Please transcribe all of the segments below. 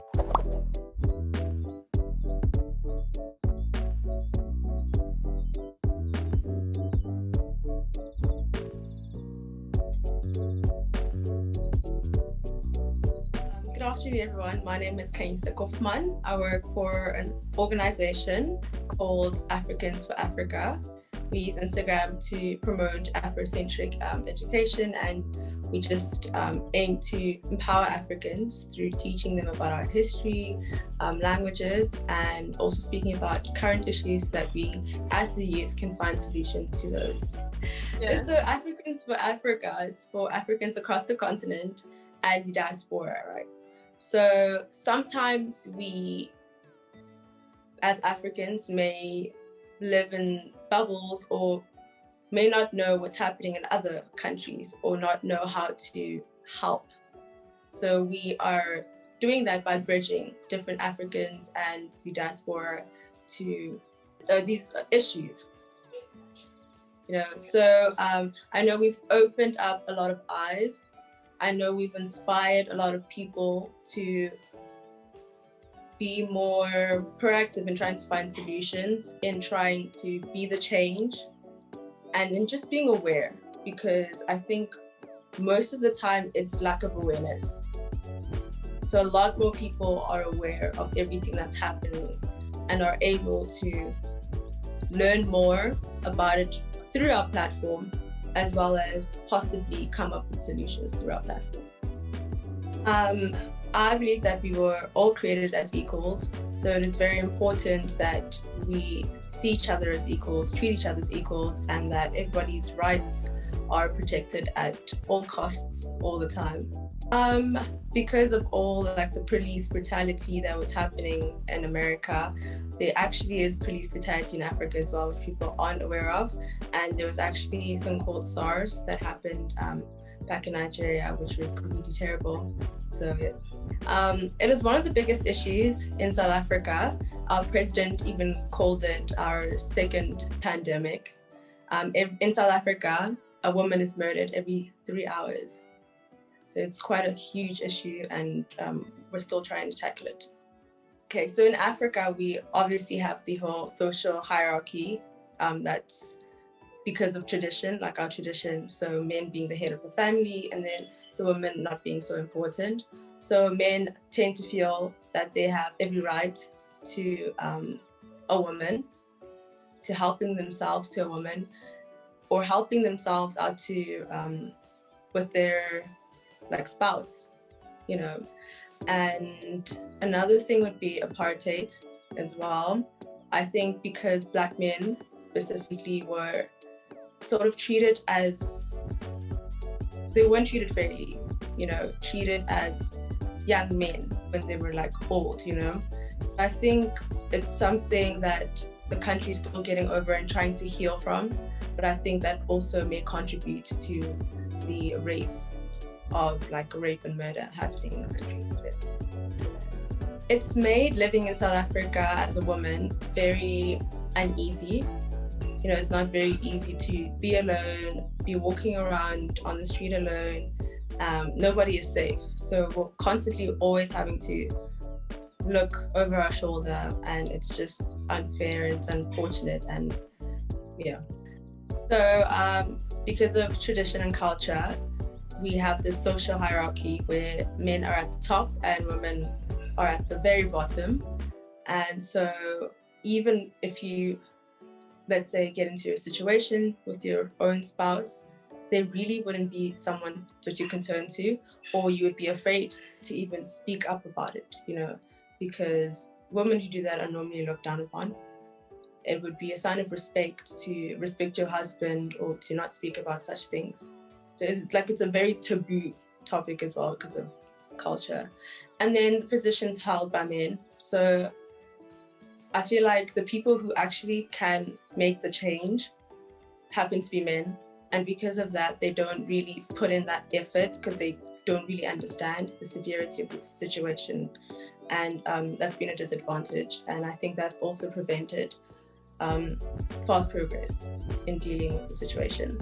Good afternoon, everyone. My name is Khanyisa Koffman. I work for an organization called Africans for Africa. We use Instagram to promote Afrocentric education, and we just aim to empower Africans through teaching them about our history, languages, and also speaking about current issues so that we, as the youth, can find solutions to those. Yeah. So Africans for Africa is for Africans across the continent and the diaspora, right? So sometimes we, as Africans, may live in bubbles or may not know what's happening in other countries or not know how to help. So we are doing that by bridging different Africans and the diaspora to these issues. So I know we've opened up a lot of eyes. I know we've inspired a lot of people to be more proactive in trying to find solutions, in trying to be the change, and in just being aware, because I think most of the time it's lack of awareness. So a lot more people are aware of everything that's happening and are able to learn more about it through our platform, as well as possibly come up with solutions through our platform. I believe that we were all created as equals, so it is very important that we see each other as equals, treat each other as equals, and that everybody's rights are protected at all costs, all the time. Because of all the police brutality that was happening in America, there actually is police brutality in Africa as well, which people aren't aware of. And there was actually a thing called SARS that happened back in Nigeria, which was completely terrible. So it is one of the biggest issues in South Africa. Our president even called it our second pandemic. In South Africa, a woman is murdered every 3 hours. So it's quite a huge issue, and we're still trying to tackle it. Okay, so in Africa, we obviously have the whole social hierarchy that's because of tradition, like our tradition. So men being the head of the family, and then the women not being so important. So men tend to feel that they have every right to a woman, to helping themselves to a woman, or helping themselves out to with their spouse, And another thing would be apartheid as well. I think because Black men specifically were sort of treated as, they weren't treated fairly, treated as young men when they were old, So I think it's something that the country is still getting over and trying to heal from, but I think that also may contribute to the rates of rape and murder happening in the country. It's made living in South Africa as a woman very uneasy. It's not very easy to be alone, be walking around on the street alone. Nobody is safe. So we're constantly always having to look over our shoulder, and it's just unfair and it's unfortunate. And so because of tradition and culture, we have this social hierarchy where men are at the top and women are at the very bottom. And so even if you, let's say, get into a situation with your own spouse, there really wouldn't be someone that you can turn to, or you would be afraid to even speak up about it, because women who do that are normally looked down upon. It would be a sign of respect to respect your husband or to not speak about such things. So it's a very taboo topic as well because of culture. And then the positions held by men. So I feel like the people who actually can make the change happen to be men. And because of that, they don't really put in that effort because they don't really understand the severity of the situation. And that's been a disadvantage. And I think that's also prevented fast progress in dealing with the situation.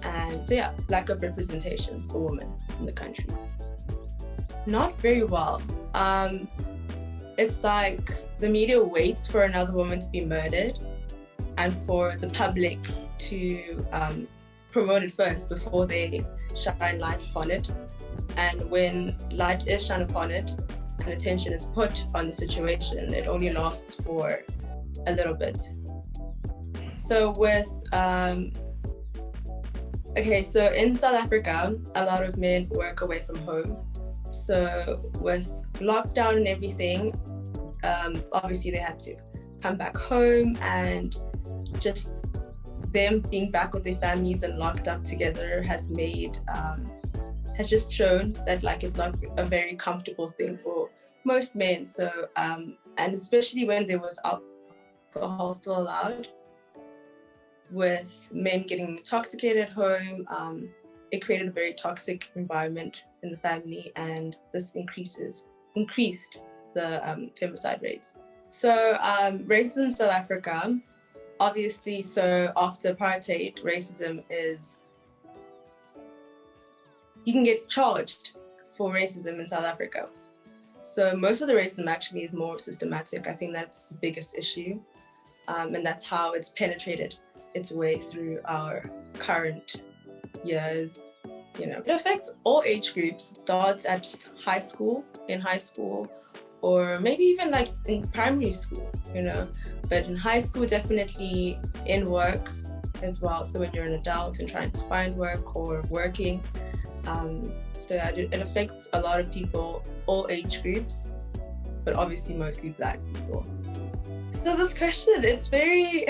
And so lack of representation for women in the country. Not very well. it's like the media waits for another woman to be murdered and for the public to promote it first before they shine light upon it. And when light is shined upon it and attention is put on the situation, it only lasts for a little bit. So with, so in South Africa, a lot of men work away from home. So with lockdown and everything, obviously they had to come back home, and just them being back with their families and locked up together has just shown that like it's not a very comfortable thing for most men. So and especially when there was alcohol still allowed, with men getting intoxicated at home, it created a very toxic environment in the family, and this increased the femicide rates. So racism in South Africa, obviously, so after apartheid, racism is, you can get charged for racism in South Africa. So most of the racism actually is more systematic. I think that's the biggest issue. And that's how it's penetrated its way through our current years. You know, it affects all age groups. It starts at in high school, or maybe even like in primary school, you know, but in high school, definitely in work as well. So when you're an adult and trying to find work or working, so it affects a lot of people, all age groups, but obviously mostly Black people. So this question, it's very,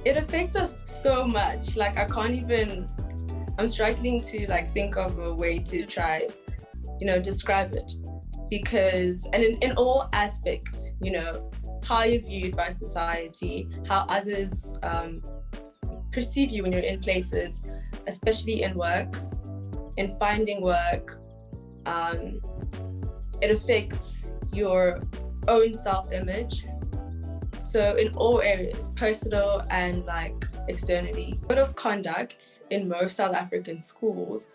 it affects us so much. Like I'm struggling to like think of a way to try, you know, describe it, because, and in all aspects, you know, how you're viewed by society, how others perceive you when you're in places, especially in work, in finding work, it affects your own self-image. So in all areas, personal and like externally. Code of conduct in most South African schools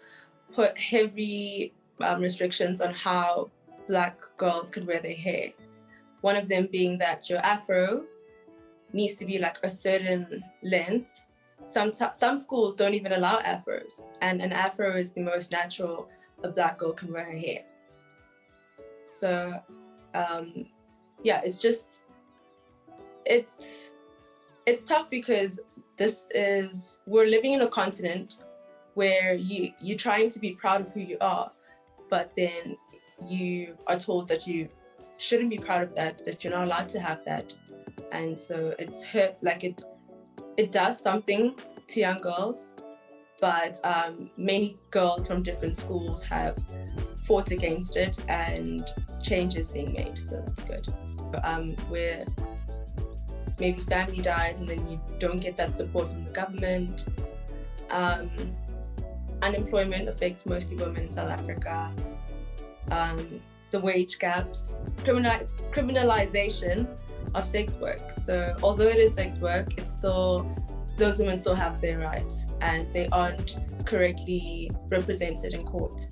put heavy restrictions on how Black girls could wear their hair. One of them being that your afro needs to be like a certain length. Some schools don't even allow afros, and an afro is the most natural a Black girl can wear her hair. So yeah, it's just, it's tough, because we're living in a continent where you're trying to be proud of who you are, but then you are told that you shouldn't be proud of that you're not allowed to have that. And so it's hurt, like it does something to young girls, but many girls from different schools have fought against it, and changes being made, so that's good. Where maybe family dies and then you don't get that support from the government. Unemployment affects mostly women in South Africa. The wage gaps, criminalization of sex work. So although it is sex work, it's still, those women still have their rights, and they aren't correctly represented in court.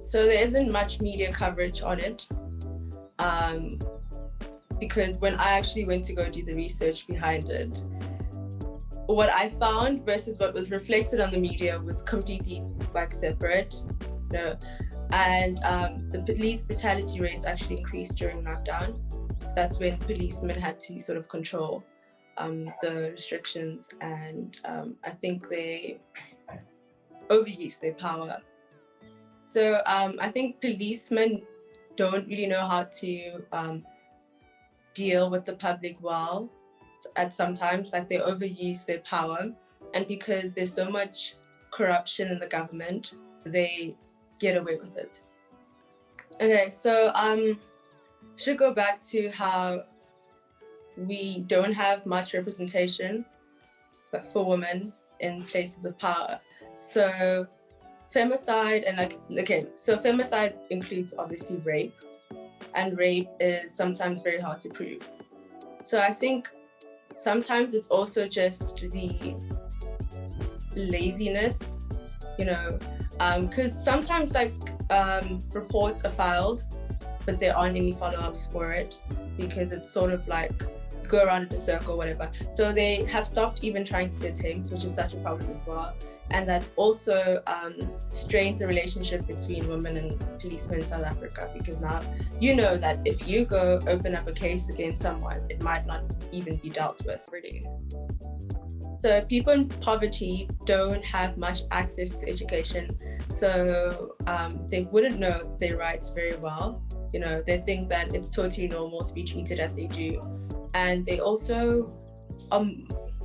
So there isn't much media coverage on it, because when I actually went to go do the research behind it, what I found versus what was reflected on the media was completely like separate. You know? And the police brutality rates actually increased during lockdown. So that's when policemen had to sort of control the restrictions, and I think they overused their power. So I think policemen don't really know how to deal with the public well at sometimes, like they overuse their power, and because there's so much corruption in the government, they get away with it. Okay, so should go back to how we don't have much representation for women in places of power. So femicide so femicide includes obviously rape, and rape is sometimes very hard to prove. So I think sometimes it's also just the laziness, you know, because sometimes like reports are filed, but there aren't any follow-ups for it because it's sort of like go around in a circle, whatever. So they have stopped even trying to attempt, which is such a problem as well. And that's also strained the relationship between women and policemen in South Africa, because now you know that if you go open up a case against someone, it might not even be dealt with already. So people in poverty don't have much access to education, so they wouldn't know their rights very well. You know, they think that it's totally normal to be treated as they do. And they also are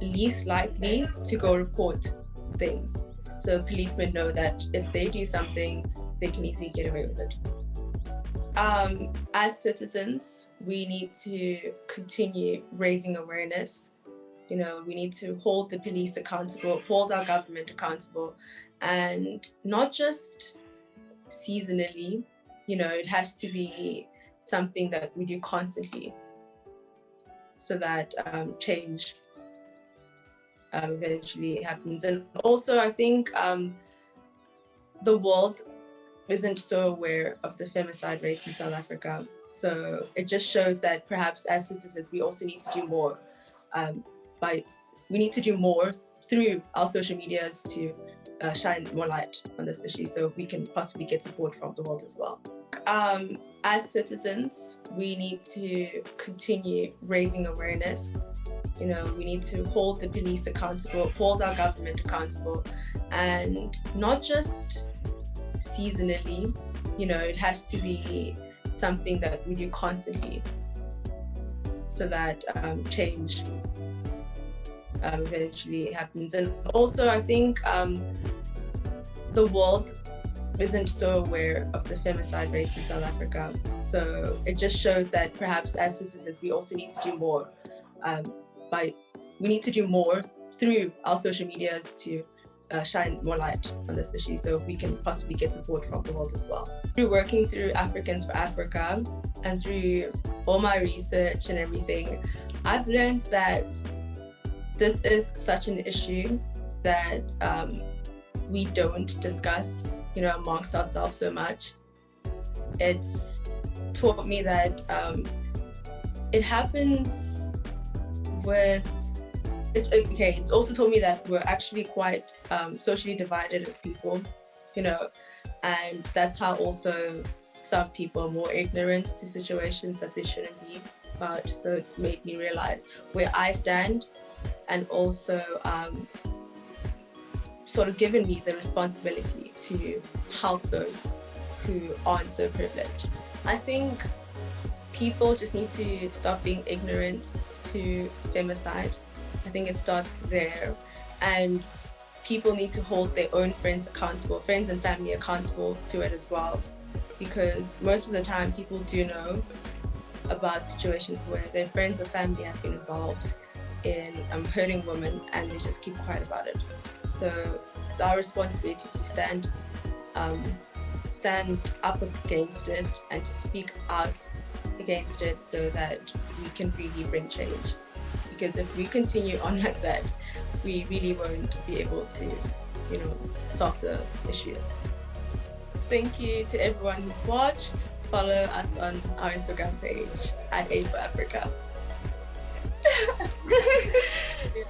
least likely to go report things. So policemen know that if they do something, they can easily get away with it. As citizens, we need to continue raising awareness. You know, we need to hold the police accountable, hold our government accountable, and not just seasonally. You know, it has to be something that we do constantly, so that change eventually happens. And also, I think the world isn't so aware of the femicide rates in South Africa. So it just shows that perhaps as citizens, we also need to do more. We need to do more through our social medias to shine more light on this issue, so we can possibly get support from the world as well. As citizens, we need to continue raising awareness. You know, we need to hold the police accountable, hold our government accountable, and not just seasonally. You know, it has to be something that we do constantly, so that change eventually happens. And also, I think the world isn't so aware of the femicide rates in South Africa. So it just shows that perhaps as citizens, we also need to do more. We need to do more through our social medias to shine more light on this issue, so we can possibly get support from the world as well. Through working through Africans for Africa and through all my research and everything, I've learned that this is such an issue that we don't discuss, you know, amongst ourselves so much. It's taught me that it happens with, it's also taught me that we're actually quite socially divided as people, you know, and that's how also some people are more ignorant to situations that they shouldn't be about. So it's made me realize where I stand, and also sort of given me the responsibility to help those who aren't so privileged. I think people just need to stop being ignorant to femicide. I think it starts there, and people need to hold their own friends accountable, friends and family accountable to it as well, because most of the time people do know about situations where their friends or family have been involved in hurting women, and they just keep quiet about it. So it's our responsibility to stand up against it and to speak out against it, so that we can really bring change. Because if we continue on like that, we really won't be able to, you know, solve the issue. Thank you to everyone who's watched. Follow us on our Instagram page at A for Africa. Yeah.